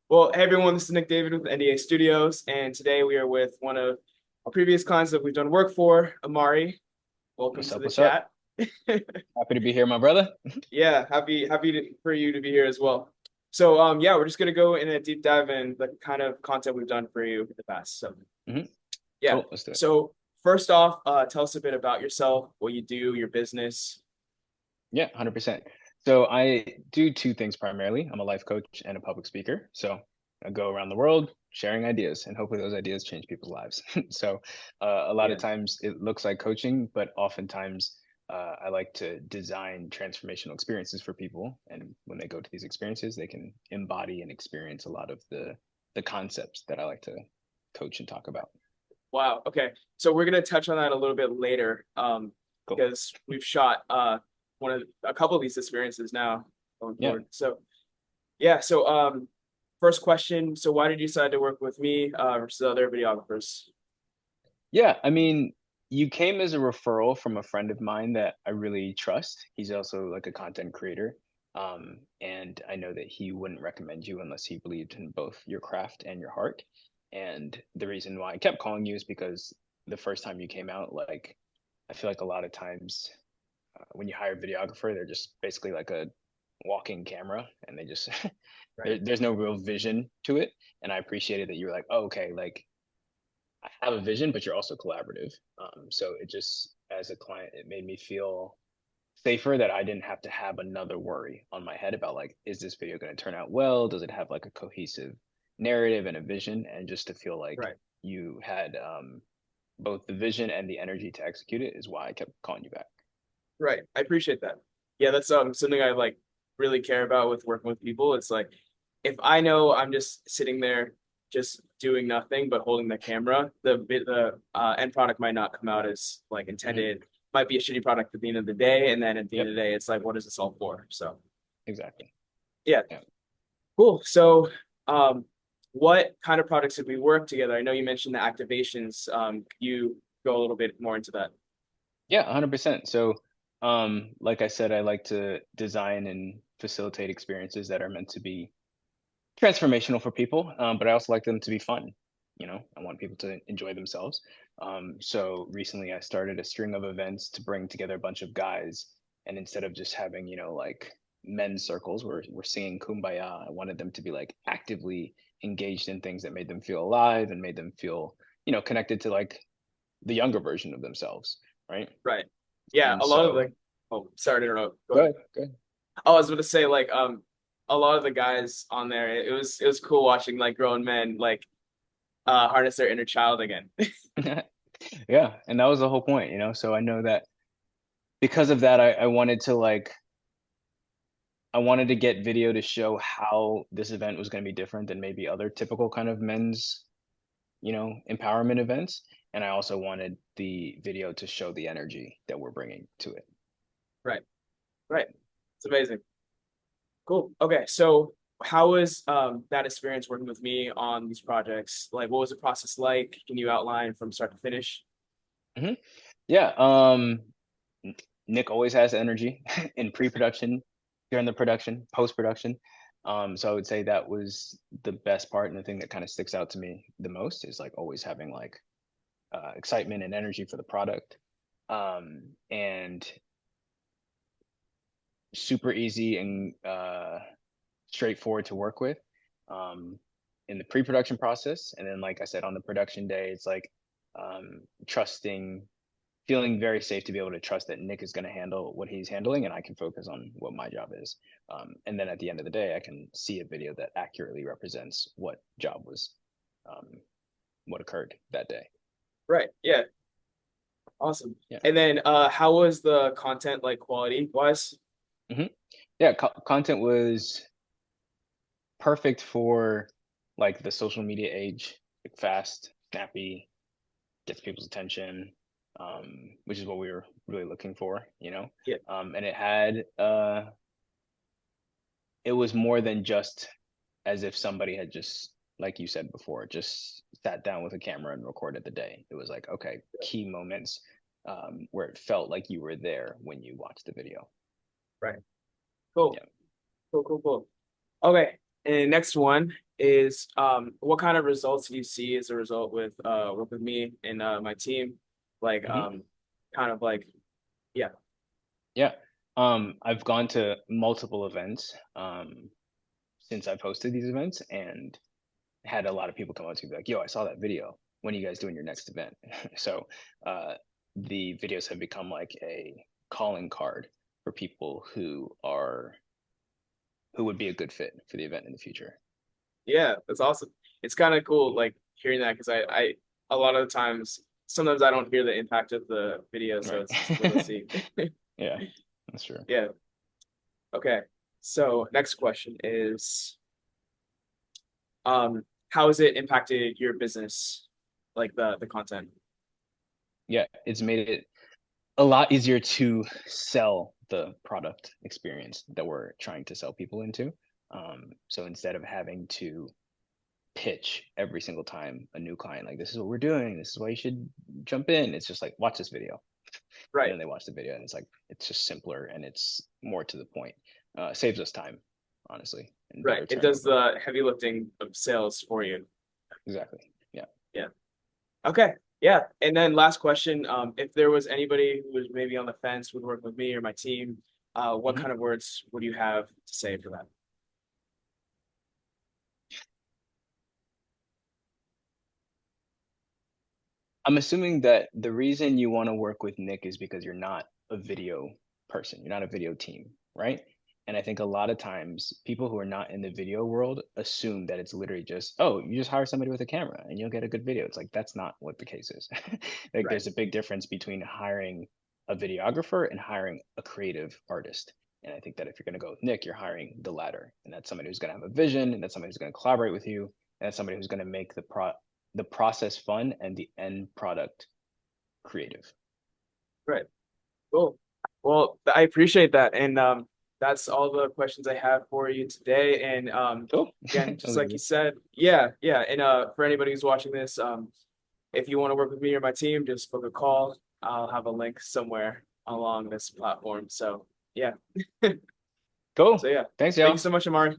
Well, hey everyone, this is Nick David with NDA Studios, and today we are with one of our previous clients that we've done work for, Imari. Welcome What's to up? the What's up? chat. Happy to be here, my brother. Yeah, for you to be here as well. So, yeah, we're just gonna go in a deep dive in the kind of content we've done for you in the past. So, Hmm. yeah. Cool. Let's do it. So, first off, tell us a bit about yourself, what you do, your business. Yeah, 100%. So I do two things primarily. I'm a life coach and a public speaker. So I go around the world sharing ideas, and hopefully those ideas change people's lives. So a lot of Yeah. times it looks like coaching, but oftentimes I like to design transformational experiences for people. And when they go to these experiences, they can embody and experience a lot of the concepts that I like to coach and talk about. Wow. Okay. So we're gonna touch on that a little bit later, Cool. because we've shot a couple of these experiences now going Yeah. forward. So yeah. So first question. So why did you decide to work with me versus other videographers? Yeah, I mean, you came as a referral from a friend of mine that I really trust. He's also like a content creator. And I know that he wouldn't recommend you unless he believed in both your craft and your heart. And the reason why I kept calling you is because the first time you came out, like, I feel like a lot of times when you hire a videographer, they're just basically like a walking camera and they just, Right. there's no real vision to it. And I appreciated that you were like, oh, okay, like, I have a vision, but you're also collaborative. So it just, as a client, it made me feel safer that I didn't have to have another worry on my head about like, is this video going to turn out well? Does it have like a cohesive narrative and a vision? And just to feel like Right. you had both the vision and the energy to execute it is why I kept calling you back. Right. I appreciate that. Yeah, that's something I like really care about with working with people. It's like if I know I'm just sitting there just doing nothing but holding the camera, the end product might not come out as like Hmm. intended. Might be a shitty product at the end of the day, and then at the end Yep, of the day, it's like, what is this all for? So exactly. yeah, Yeah. cool. So what kind of products did we work together? I know you mentioned the activations. Could you go a little bit more into that? Yeah, 100%. So, like I said, I like to design and facilitate experiences that are meant to be transformational for people, but I also like them to be fun. You know, I want people to enjoy themselves. So recently, I started a string of events to bring together a bunch of guys, and instead of just having like men's circles where we're singing "Kumbaya," I wanted them to be like actively engaged in things that made them feel alive and made them feel connected to like the younger version of themselves, right? Right. Yeah, And a lot of so, the oh, sorry to interrupt. Go go ahead. ahead, go ahead. Oh, I was going to say like a lot of the guys on there, it was cool watching like grown men like harness their inner child again. Yeah, and that was the whole point. So I know that because of that, I wanted to like I wanted to get video to show how this event was going to be different than maybe other typical kind of men's empowerment events. And I also wanted the video to show the energy that we're bringing to it. Right. Right. It's amazing. Cool. Okay, so how was that experience working with me on these projects? Like what was the process like? Can you outline from start to finish? Hmm. Yeah. N- Nick always has energy in pre-production, during the production, post-production. So I would say that was the best part, and the thing that kind of sticks out to me the most is like always having like excitement and energy for the product. And super easy and straightforward to work with um, in the pre-production process. And then, like I said, on the production day, it's like trusting, feeling very safe to be able to trust that Nick is going to handle what he's handling, and I can focus on what my job is. And then at the end of the day, I can see a video that accurately represents what job was, um, what occurred that day. Right. Yeah. Awesome. Yeah. And then how was the content like quality wise? Hmm. Yeah. Content was perfect for like the social media age, like fast, snappy, gets people's attention, which is what we were really looking for. Yeah. And it was more than just as if somebody had just, like you said before, just sat down with a camera and recorded the day. It was like, okay, key moments where it felt like you were there when you watched the video. Right. Cool. Yeah. Cool. Cool. Cool. Okay. And next one is what kind of results do you see as a result with work with me and my team? Like Hmm. kind of like yeah, Yeah. I've gone to multiple events since I've hosted these events and had a lot of people come up to me like, "Yo, I saw that video. When are you guys doing your next event?" So uh, the videos have become like a calling card for people who would be a good fit for the event in the future. yeah, that's awesome. It's kind of cool like hearing that because I a lot of the times sometimes I don't hear the impact of the video, so Right. it's cool to see. Yeah, that's true. Yeah. Okay. So next question is how has it impacted your business, like the content? Yeah, it's made it a lot easier to sell the product experience that we're trying to sell people into. So instead of having to pitch every single time a new client, like, this is what we're doing, this is why you should jump in, it's just like, watch this video. And Right. then they watch the video and it's like, it's just simpler and it's more to the point. Saves us time, honestly, and Right. better It does turnover. the heavy lifting of sales for you. Exactly. Yeah. Yeah. Okay. Yeah. And then last question, if there was anybody who was maybe on the fence would work with me or my team, what Mhm. kind of words would you have to say for that? I'm assuming that the reason you want to work with Nick is because you're not a video person, you're not a video team, right? And I think a lot of times people who are not in the video world assume that it's literally just, oh, you just hire somebody with a camera and you'll get a good video. It's like, that's not what the case is. Like, Right. there's a big difference between hiring a videographer and hiring a creative artist. And I think that if you're going to go with Nick, you're hiring the latter. And that's somebody who's going to have a vision, and that's somebody who's going to collaborate with you, and that's somebody who's going to make the process fun and the end product creative. Right. Cool. Well, I appreciate that. And that's all the questions I have for you today. And Cool. again, That just was a like good you one. said, yeah, yeah. And for anybody who's watching this, if you want to work with me or my team, just book a call. I'll have a link somewhere along this platform. So yeah. Cool. So yeah. Thanks, Thank you y'all. so much, Amari.